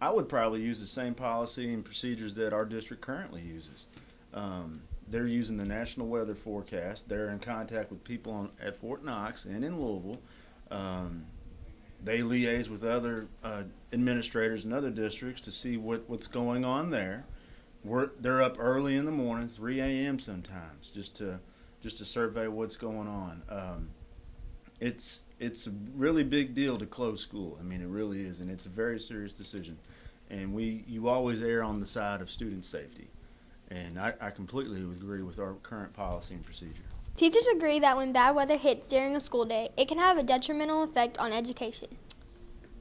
I would probably use the same policy and procedures that our district currently uses. They're using the national weather forecast. They're in contact with people at Fort Knox and in Louisville. They liaise with other administrators in other districts to see what's going on there. They're up early in the morning, 3 a.m. sometimes, just to survey what's going on. It's a really big deal to close school. I mean, it really is, and it's a very serious decision. And you always err on the side of student safety. And I completely agree with our current policy and procedure. Teachers agree that when bad weather hits during a school day, it can have a detrimental effect on education.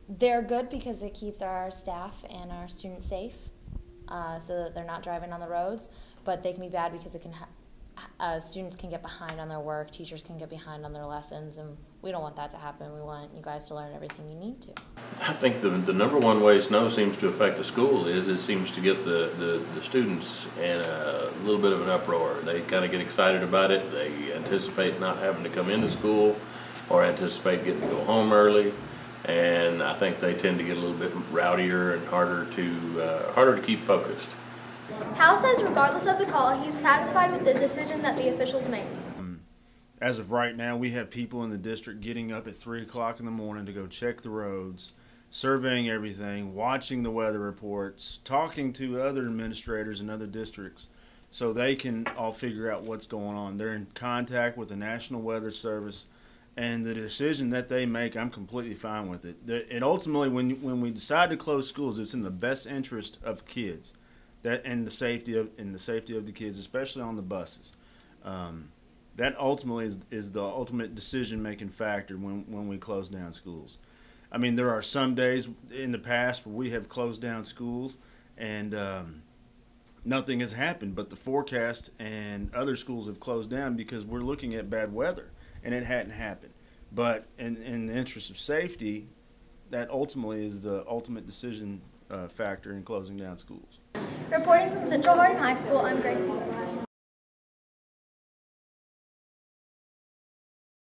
They're good because it keeps our staff and our students safe, so that they're not driving on the roads. But they can be bad because it can students can get behind on their work, teachers can get behind on their lessons, and we don't want that to happen. We want you guys to learn everything you need to. I think the number one way snow seems to affect the school is it seems to get the students in a little bit of an uproar. They kind of get excited about it. They anticipate not having to come into school or anticipate getting to go home early. And I think they tend to get a little bit rowdier and harder to keep focused. Hal says regardless of the call, he's satisfied with the decision that the officials made. As of right now, we have people in the district getting up at 3 o'clock in the morning to go check the roads, surveying everything, watching the weather reports, talking to other administrators in other districts so they can all figure out what's going on. They're in contact with the National Weather Service, and the decision that they make, I'm completely fine with it. And ultimately, when we decide to close schools, it's in the best interest of kids, and the safety of the kids, especially on the buses. That ultimately is the ultimate decision-making factor when we close down schools. I mean, there are some days in the past where we have closed down schools and nothing has happened, but the forecast and other schools have closed down because we're looking at bad weather, and it hadn't happened. But in the interest of safety, that ultimately is the ultimate decision factor in closing down schools. Reporting from Central Hardin High School, I'm Gracie.